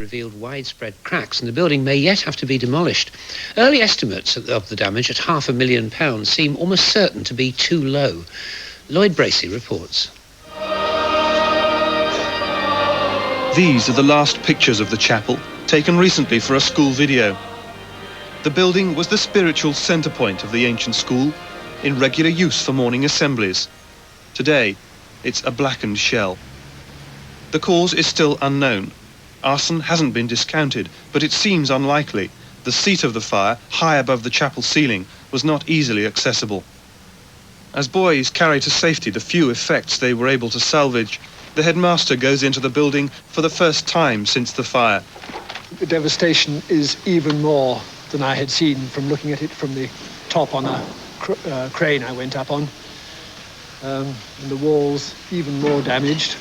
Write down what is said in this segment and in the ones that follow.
revealed widespread cracks, and the building may yet have to be demolished. Early estimates of the damage at £500,000 seem almost certain to be too low. Lloyd Bracey reports. These are the last pictures of the chapel, taken recently for a school video. The building was the spiritual centre point of the ancient school, in regular use for morning assemblies. Today, it's a blackened shell. The cause is still unknown. Arson hasn't been discounted, but it seems unlikely. The seat of the fire, high above the chapel ceiling, was not easily accessible. As boys carry to safety the few effects they were able to salvage, the headmaster goes into the building for the first time since the fire. The devastation is even more than I had seen from looking at it from the top on a crane I went up on. And the walls even more damaged.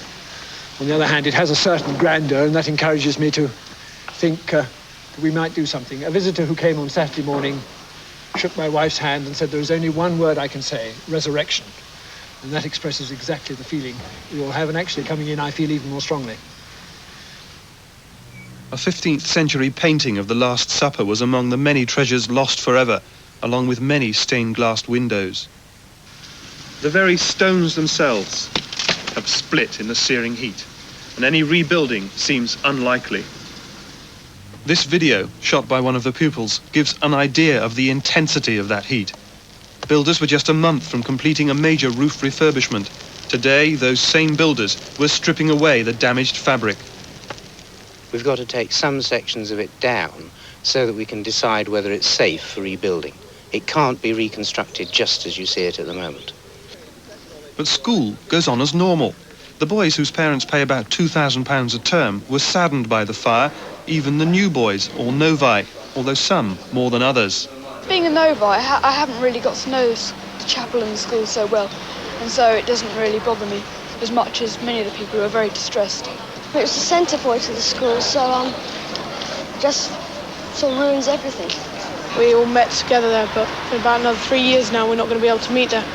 On the other hand, it has a certain grandeur, and that encourages me to think that we might do something. A visitor who came on Saturday morning shook my wife's hand and said, "There is only one word I can say, resurrection." And that expresses exactly the feeling we all have, and actually coming in I feel even more strongly. A 15th century painting of the Last Supper was among the many treasures lost forever, along with many stained glass windows. The very stones themselves have split in the searing heat, and any rebuilding seems unlikely. This video, shot by one of the pupils, gives an idea of the intensity of that heat. Builders were just a month from completing a major roof refurbishment. Today, those same builders were stripping away the damaged fabric. We've got to take some sections of it down so that we can decide whether it's safe for rebuilding. It can't be reconstructed just as you see it at the moment. But school goes on as normal. The boys whose parents pay about £2,000 a term were saddened by the fire, even the new boys, or novae, although some more than others. Being a novae, I haven't really got to know the chapel and the school so well, and so it doesn't really bother me as much as many of the people who are very distressed. It was the centre point of the school, so just sort of ruins everything. We all met together there, but for about another 3 years now we're not going to be able to meet there.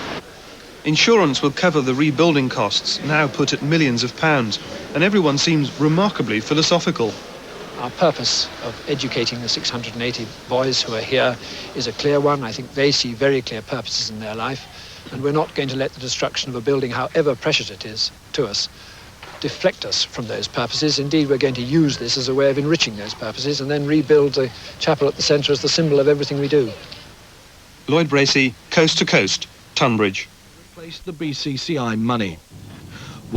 Insurance will cover the rebuilding costs, now put at millions of pounds, and everyone seems remarkably philosophical. Our purpose of educating the 680 boys who are here is a clear one. I think they see very clear purposes in their life, and we're not going to let the destruction of a building, however precious it is to us, deflect us from those purposes. Indeed, we're going to use this as a way of enriching those purposes and then rebuild the chapel at the centre as the symbol of everything we do. Lloyd Bracey, Coast to Coast, Tonbridge. Replace the BCCI money.